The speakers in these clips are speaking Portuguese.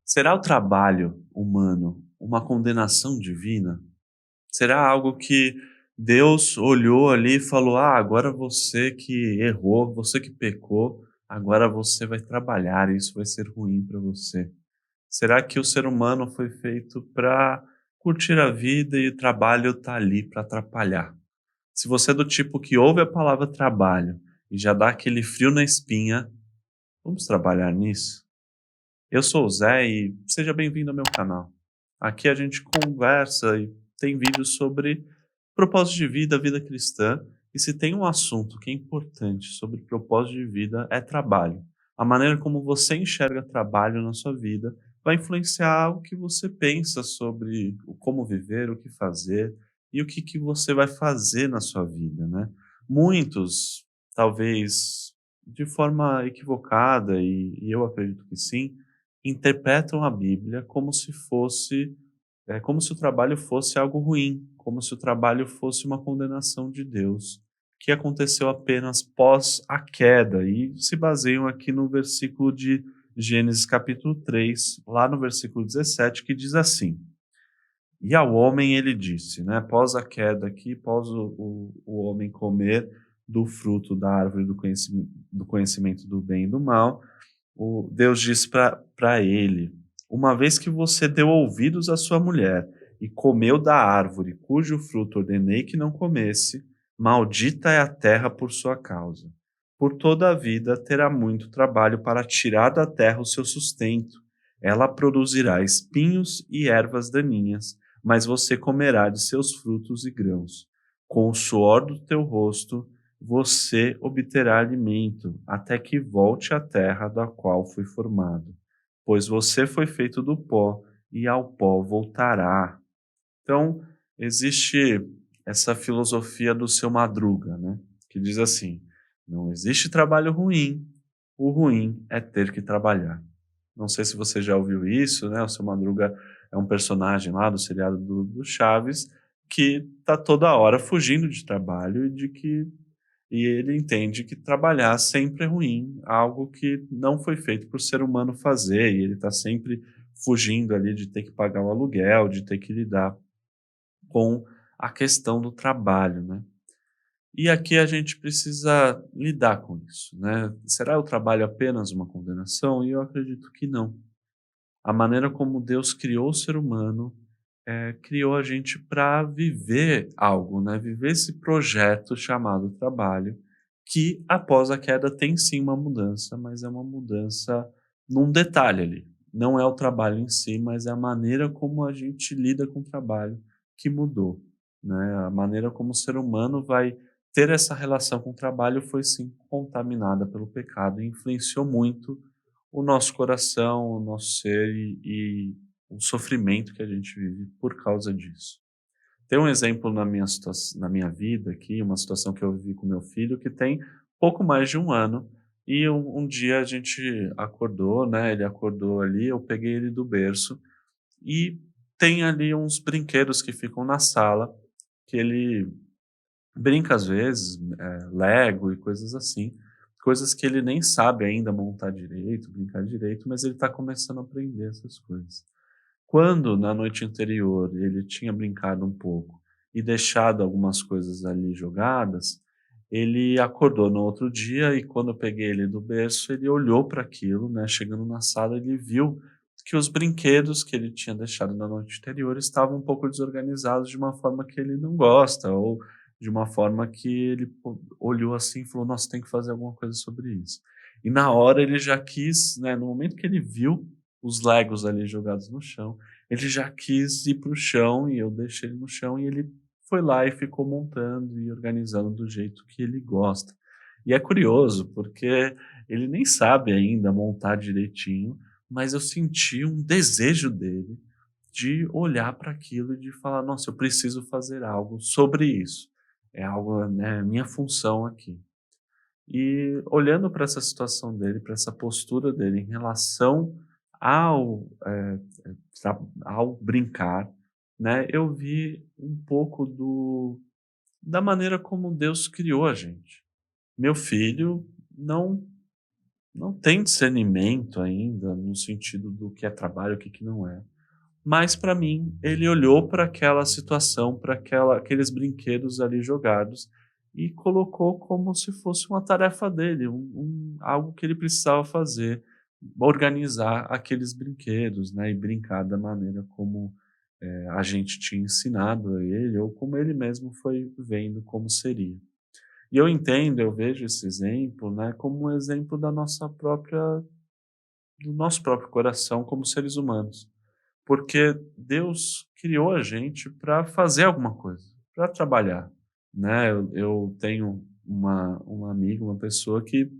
Será o trabalho humano uma condenação divina? Será algo que Deus olhou ali e falou: "Ah, agora você que errou, você que pecou, agora você vai trabalhar e isso vai ser ruim para você"? Será que o ser humano foi feito para curtir a vida e o trabalho está ali para atrapalhar? Se você é do tipo que ouve a palavra trabalho e já dá aquele frio na espinha, vamos trabalhar nisso? Eu sou o Zé e seja bem-vindo ao meu canal. Aqui a gente conversa e tem vídeos sobre propósito de vida, vida cristã. E se tem um assunto que é importante sobre propósito de vida é trabalho. A maneira como você enxerga trabalho na sua vida vai influenciar o que você pensa sobre como viver, o que fazer e o que você vai fazer na sua vida, né? Muitos, talvez de forma equivocada, e eu acredito que sim, interpretam a Bíblia como se fosse, como se o trabalho fosse algo ruim, como se o trabalho fosse uma condenação de Deus, que aconteceu apenas pós a queda, e se baseiam aqui no versículo de Gênesis capítulo 3, lá no versículo 17, que diz assim: "E ao homem ele disse", né, após a queda aqui, após o homem comer do fruto da árvore do conhecimento do bem e do mal, o Deus diz para ele: "Uma vez que você deu ouvidos à sua mulher e comeu da árvore cujo fruto ordenei que não comesse, maldita é a terra por sua causa. Por toda a vida terá muito trabalho para tirar da terra o seu sustento. Ela produzirá espinhos e ervas daninhas, mas você comerá de seus frutos e grãos. Com o suor do teu rosto você obterá alimento, até que volte à terra da qual foi formado, pois você foi feito do pó e ao pó voltará." Então, existe essa filosofia do seu Madruga, né, que diz assim: "Não existe trabalho ruim, o ruim é ter que trabalhar." Não sei se você já ouviu isso, né, o seu Madruga é um personagem lá do seriado do Chaves, que tá toda hora fugindo de trabalho e ele entende que trabalhar sempre é ruim, algo que não foi feito para o ser humano fazer, e ele está sempre fugindo ali de ter que pagar o aluguel, de ter que lidar com a questão do trabalho, né. E aqui a gente precisa lidar com isso, né. Será o trabalho apenas uma condenação? E eu acredito que não. A maneira como Deus criou o ser humano, criou a gente para viver algo, né, viver esse projeto chamado trabalho, que após a queda tem sim uma mudança, mas é uma mudança num detalhe ali. Não é o trabalho em si, mas é a maneira como a gente lida com o trabalho que mudou, né. A maneira como o ser humano vai ter essa relação com o trabalho foi sim contaminada pelo pecado e influenciou muito o nosso coração, o nosso ser e o sofrimento que a gente vive por causa disso. Tem um exemplo na minha vida aqui, uma situação que eu vivi com meu filho que tem pouco mais de um ano, e um dia a gente acordou, né, ele acordou ali, eu peguei ele do berço e tem ali uns brinquedos que ficam na sala, que ele brinca às vezes, Lego e coisas assim, coisas que ele nem sabe ainda montar direito, brincar direito, mas ele está começando a aprender essas coisas. Quando na noite anterior ele tinha brincado um pouco e deixado algumas coisas ali jogadas, ele acordou no outro dia e quando eu peguei ele do berço, ele olhou para aquilo, né, chegando na sala ele viu que os brinquedos que ele tinha deixado na noite anterior estavam um pouco desorganizados de uma forma que ele não gosta, ou de uma forma que ele olhou assim e falou: "Nossa, tem que fazer alguma coisa sobre isso." E na hora ele já quis, né, no momento que ele viu os Legos ali jogados no chão, ele já quis ir para o chão e eu deixei ele no chão e ele foi lá e ficou montando e organizando do jeito que ele gosta. E é curioso, porque ele nem sabe ainda montar direitinho, mas eu senti um desejo dele de olhar para aquilo e de falar: "Nossa, eu preciso fazer algo sobre isso. É algo, né, minha função aqui." E olhando para essa situação dele, para essa postura dele em relação ao, ao brincar, né, eu vi um pouco da maneira como Deus criou a gente. Meu filho não não tem discernimento ainda no sentido do que é trabalho, o que que não é. Mas para mim, ele olhou para aquela situação, para aqueles brinquedos ali jogados e colocou como se fosse uma tarefa dele, algo que ele precisava fazer, organizar aqueles brinquedos, né, e brincar da maneira como, a gente tinha ensinado a ele ou como ele mesmo foi vendo como seria. E eu entendo, eu vejo esse exemplo, né, como um exemplo do nosso próprio coração como seres humanos. Porque Deus criou a gente para fazer alguma coisa, para trabalhar, né. Eu tenho uma amiga, uma pessoa que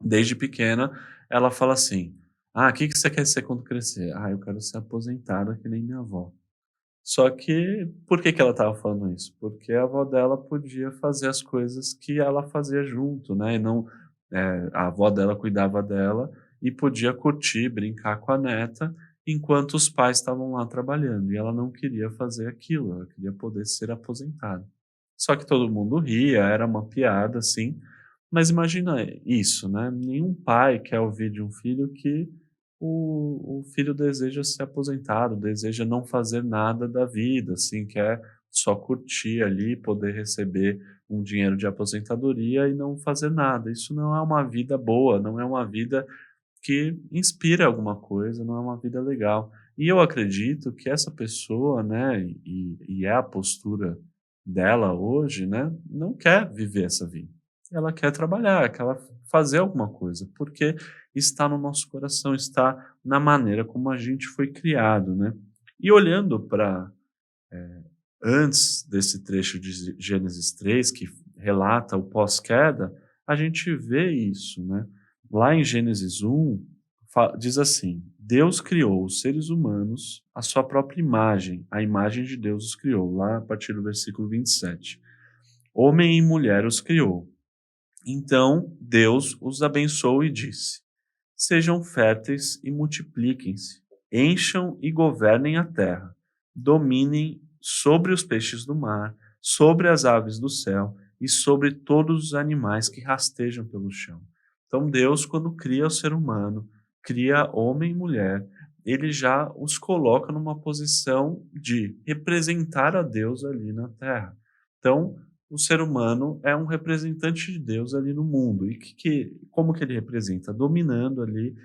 desde pequena ela fala assim: "Ah, o que que você quer ser quando crescer?". "Ah, eu quero ser aposentada que nem minha avó". Só que por que que ela estava falando isso? Porque a avó dela podia fazer as coisas que ela fazia junto, né, e não, a avó dela cuidava dela e podia curtir, brincar com a neta, enquanto os pais estavam lá trabalhando, e ela não queria fazer aquilo, ela queria poder ser aposentada. Só que todo mundo ria, era uma piada, assim, mas imagina isso, né, nenhum pai quer ouvir de um filho que o filho deseja ser aposentado, deseja não fazer nada da vida, assim, quer só curtir ali, poder receber um dinheiro de aposentadoria e não fazer nada. Isso não é uma vida boa, não é uma vida que inspira alguma coisa, não é uma vida legal. E eu acredito que essa pessoa, né, e é a postura dela hoje, né, não quer viver essa vida. Ela quer trabalhar, quer fazer alguma coisa, porque está no nosso coração, está na maneira como a gente foi criado, né. E olhando para antes desse trecho de Gênesis 3 que relata o pós-queda, a gente vê isso, né. Lá em Gênesis 1, diz assim: Deus criou os seres humanos à sua própria imagem, a imagem de Deus os criou, lá a partir do versículo 27. Homem e mulher os criou. Então Deus os abençoou e disse: Sejam férteis e multipliquem-se, encham e governem a terra, dominem sobre os peixes do mar, sobre as aves do céu e sobre todos os animais que rastejam pelo chão. Então, Deus, quando cria o ser humano, cria homem e mulher, ele já os coloca numa posição de representar a Deus ali na terra. Então, o ser humano é um representante de Deus ali no mundo. E como que ele representa? Dominando ali,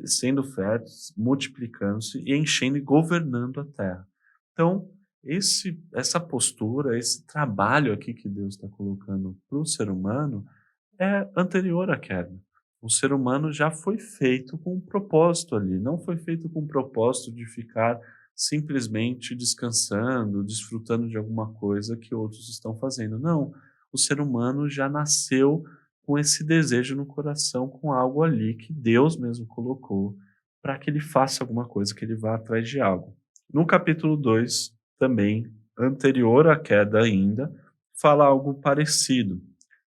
sendo férteis, multiplicando-se e enchendo e governando a terra. Então, essa postura, esse trabalho aqui que Deus está colocando para o ser humano é anterior à queda. O ser humano já foi feito com um propósito ali, não foi feito com o propósito de ficar simplesmente descansando, desfrutando de alguma coisa que outros estão fazendo. Não, o ser humano já nasceu com esse desejo no coração, com algo ali que Deus mesmo colocou para que ele faça alguma coisa, que ele vá atrás de algo. No capítulo 2, também, anterior à queda ainda, fala algo parecido.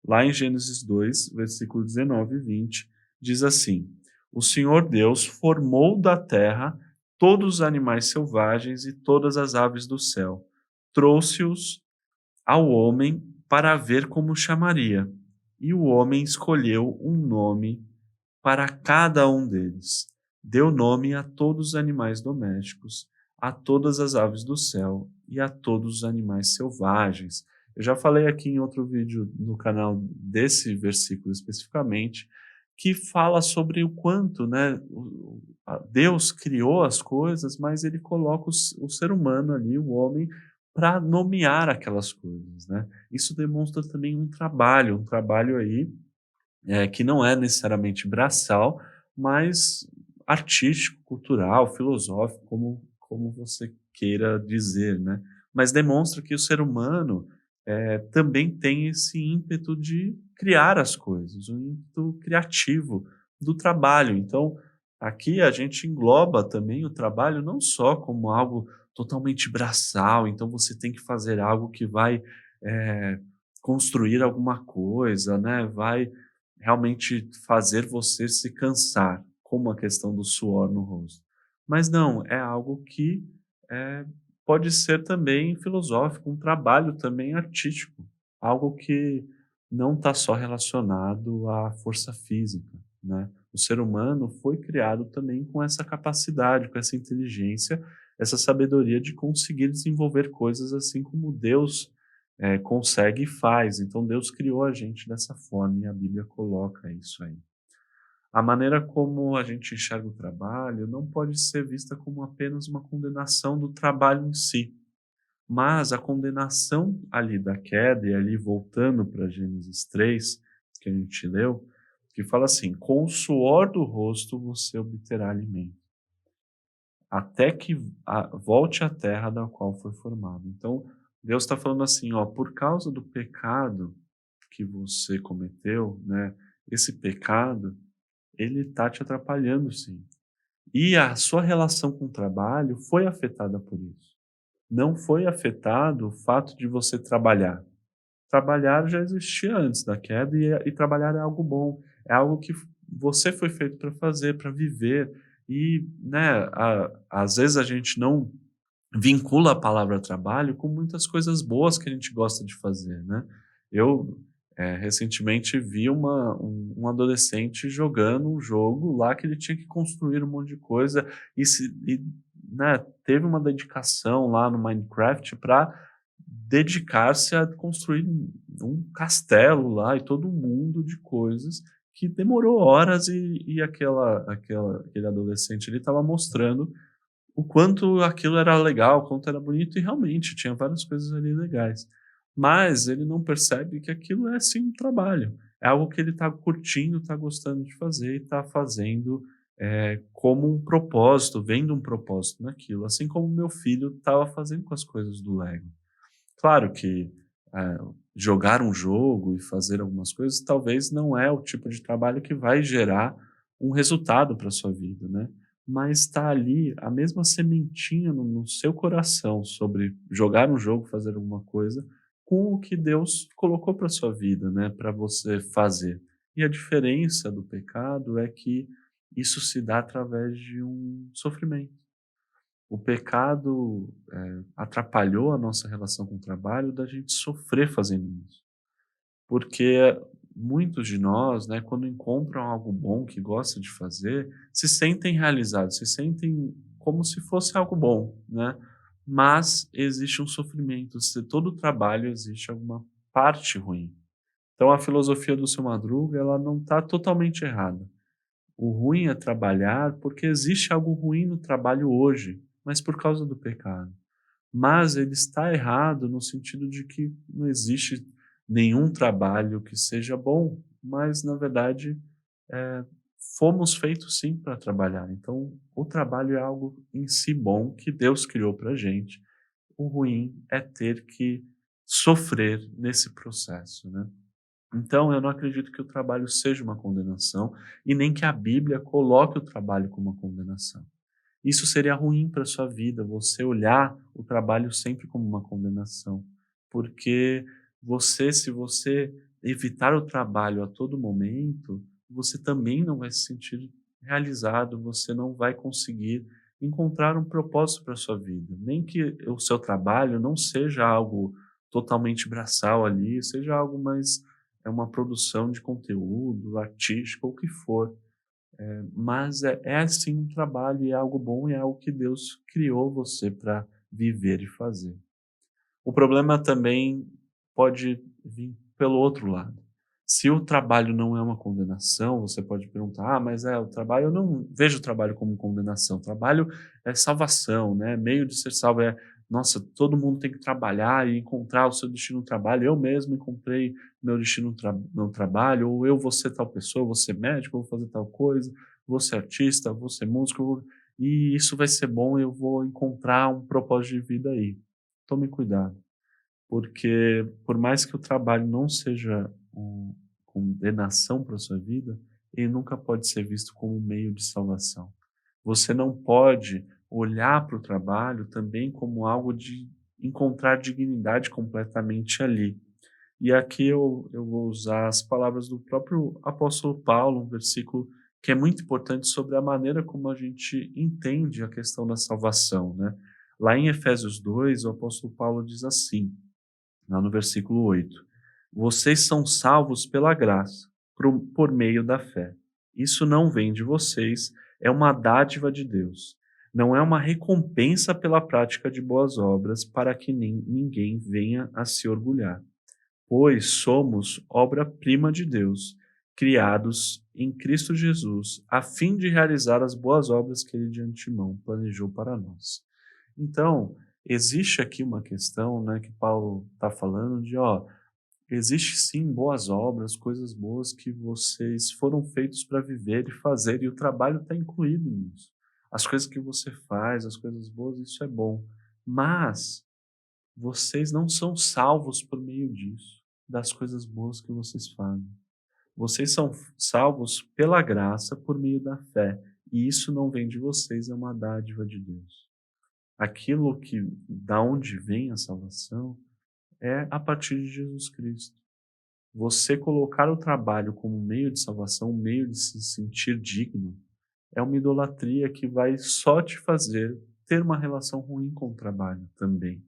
Lá em Gênesis 2, versículo 19 e 20, diz assim: O Senhor Deus formou da terra todos os animais selvagens e todas as aves do céu. Trouxe-os ao homem para ver como chamaria. E o homem escolheu um nome para cada um deles. Deu nome a todos os animais domésticos, a todas as aves do céu e a todos os animais selvagens. Eu já falei aqui em outro vídeo no canal desse versículo especificamente, que fala sobre o quanto, né, Deus criou as coisas, mas ele coloca o ser humano ali, o homem, para nomear aquelas coisas, né. Isso demonstra também um trabalho aí que não é necessariamente braçal, mas artístico, cultural, filosófico, como você queira dizer, né. Mas demonstra que o ser humano, também tem esse ímpeto de criar as coisas, um ímpeto criativo do trabalho. Então, aqui a gente engloba também o trabalho não só como algo totalmente braçal, então você tem que fazer algo que vai, eh, construir alguma coisa, né, vai realmente fazer você se cansar, como a questão do suor no rosto. Mas não, é algo que, eh, pode ser também filosófico, um trabalho também artístico, algo que não está só relacionado à força física. né? O ser humano foi criado também com essa capacidade, com essa inteligência, essa sabedoria de conseguir desenvolver coisas assim como Deus consegue e faz. Então Deus criou a gente dessa forma e a Bíblia coloca isso aí. A maneira como a gente enxerga o trabalho não pode ser vista como apenas uma condenação do trabalho em si, mas a condenação ali da queda, e ali voltando para Gênesis 3, que a gente leu, que fala assim: com o suor do rosto você obterá alimento, até que volte à terra da qual foi formado. Então, Deus está falando assim, ó, por causa do pecado que você cometeu, né, esse pecado, ele está te atrapalhando sim. E a sua relação com o trabalho foi afetada por isso. Não foi afetado o fato de você trabalhar. Trabalhar já existia antes da queda e trabalhar é algo bom, é algo que você foi feito para fazer, para viver e, né, às vezes a gente não vincula a palavra trabalho com muitas coisas boas que a gente gosta de fazer, né. Eu, recentemente vi um adolescente jogando um jogo lá que ele tinha que construir um monte de coisa e, né, teve uma dedicação lá no Minecraft para dedicar-se a construir um castelo lá e todo um mundo de coisas que demorou horas e aquele adolescente ele estava mostrando o quanto aquilo era legal, o quanto era bonito e realmente tinha várias coisas ali legais. Mas ele não percebe que aquilo é sim um trabalho, é algo que ele está curtindo, está gostando de fazer e está fazendo, como um propósito, vendo um propósito naquilo, assim como meu filho estava fazendo com as coisas do Lego. Claro que, eh, jogar um jogo e fazer algumas coisas talvez não é o tipo de trabalho que vai gerar um resultado para sua vida, né, mas está ali a mesma sementinha no seu coração sobre jogar um jogo, fazer alguma coisa, com o que Deus colocou para sua vida, né, para você fazer. E a diferença do pecado é que isso se dá através de um sofrimento. O pecado, atrapalhou a nossa relação com o trabalho da gente sofrer fazendo isso. Porque muitos de nós, né, quando encontram algo bom que gosta de fazer, se sentem realizados, se sentem como se fosse algo bom, né. Mas existe um sofrimento, se todo trabalho existe alguma parte ruim. Então a filosofia do Seu Madruga, ela não está totalmente errada. O ruim é trabalhar, porque existe algo ruim no trabalho hoje, mas por causa do pecado. Mas ele está errado no sentido de que não existe nenhum trabalho que seja bom, mas na verdade, eh, fomos feitos sim para trabalhar. Então, o trabalho é algo em si bom que Deus criou para gente. O ruim é ter que sofrer nesse processo, né? Então, eu não acredito que o trabalho seja uma condenação e nem que a Bíblia coloque o trabalho como uma condenação. Isso seria ruim para sua vida, você olhar o trabalho sempre como uma condenação, porque se você evitar o trabalho a todo momento, você também não vai se sentir realizado, você não vai conseguir encontrar um propósito para sua vida. Nem que o seu trabalho não seja algo totalmente braçal ali, seja algo mais é uma produção de conteúdo artístico ou o que for. Mas é sim um trabalho e é algo bom e é algo que Deus criou você para viver e fazer. O problema também pode vir pelo outro lado. Se o trabalho não é uma condenação, você pode perguntar: "Ah, mas o trabalho eu não vejo o trabalho como condenação, o trabalho é salvação, né, meio de ser salvo é, nossa, todo mundo tem que trabalhar e encontrar o seu destino no trabalho, eu mesmo encontrei meu destino no trabalho, ou eu vou ser tal pessoa, vou ser médico, vou fazer tal coisa, vou ser artista, vou ser músico, e isso vai ser bom, eu vou encontrar um propósito de vida aí". Tome cuidado. Porque por mais que o trabalho não seja condenação para sua vida, ele nunca pode ser visto como um meio de salvação. Você não pode olhar para o trabalho também como algo de encontrar dignidade completamente ali. E aqui eu vou usar as palavras do próprio apóstolo Paulo, um versículo que é muito importante sobre a maneira como a gente entende a questão da salvação, né. Lá em Efésios 2, o apóstolo Paulo diz assim: lá no versículo 8: vocês são salvos pela graça, por meio da fé. Isso não vem de vocês, é uma dádiva de Deus. Não é uma recompensa pela prática de boas obras, para que ninguém venha a se orgulhar. Pois somos obra-prima de Deus, criados em Cristo Jesus, a fim de realizar as boas obras que Ele de antemão planejou para nós. Então, existe aqui uma questão, né, que Paulo está falando de, existe sim boas obras, coisas boas que vocês foram feitos para viver e fazer, e o trabalho está incluído nisso. As coisas que você faz, as coisas boas, isso é bom. Mas vocês não são salvos por meio disso, das coisas boas que vocês fazem. Vocês são salvos pela graça por meio da fé. E isso não vem de vocês, é uma dádiva de Deus. Aquilo que, da onde vem a salvação, é a partir de Jesus Cristo. Você colocar o trabalho como meio de salvação, um meio de se sentir digno, é uma idolatria que vai só te fazer ter uma relação ruim com o trabalho também.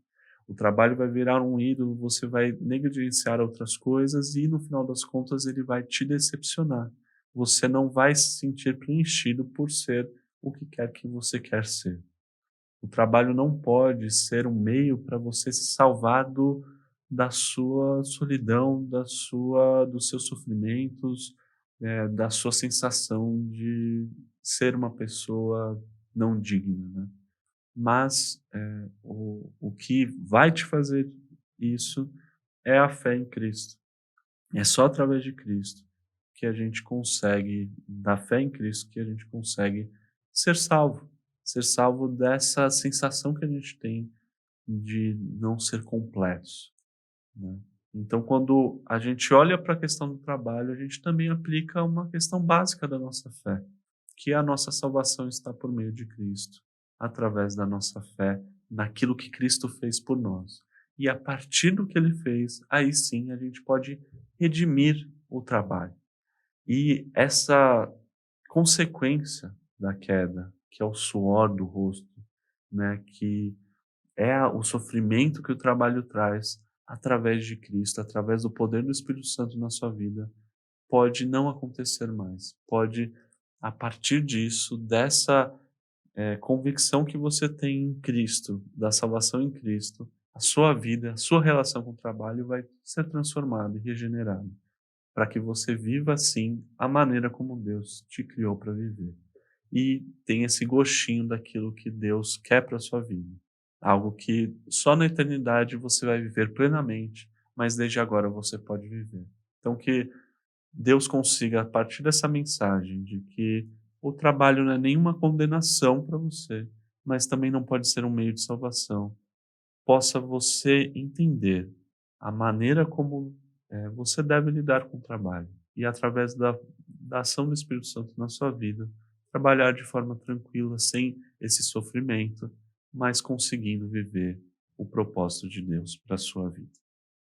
O trabalho vai virar um ídolo, você vai negligenciar outras coisas e, no final das contas, ele vai te decepcionar. Você não vai se sentir preenchido por ser o que quer que você quer ser. O trabalho não pode ser um meio para você se salvar da sua solidão, dos seus sofrimentos, da sua sensação de ser uma pessoa não digna, né? Mas o que vai te fazer isso é a fé em Cristo. É só através de Cristo que a gente consegue, da fé em Cristo, que a gente consegue ser salvo. Ser salvo dessa sensação que a gente tem de não ser completos, né? Então, quando a gente olha para a questão do trabalho, a gente também aplica uma questão básica da nossa fé, que a nossa salvação está por meio de Cristo, através da nossa fé naquilo que Cristo fez por nós. E a partir do que ele fez, aí sim a gente pode redimir o trabalho. E essa consequência da queda, que é o suor do rosto, né, que é o sofrimento que o trabalho traz, através de Cristo, através do poder do Espírito Santo na sua vida, pode não acontecer mais. Pode, a partir disso, dessa convicção que você tem em Cristo, da salvação em Cristo, a sua vida, a sua relação com o trabalho vai ser transformada e regenerada, para que você viva, assim, a maneira como Deus te criou para viver. E tenha esse gostinho daquilo que Deus quer para a sua vida. Algo que só na eternidade você vai viver plenamente, mas desde agora você pode viver. Então, que Deus consiga, a partir dessa mensagem de que o trabalho não é nenhuma condenação para você, mas também não pode ser um meio de salvação, possa você entender a maneira como você deve lidar com o trabalho e, através da ação do Espírito Santo na sua vida, trabalhar de forma tranquila, sem esse sofrimento, mas conseguindo viver o propósito de Deus para a sua vida.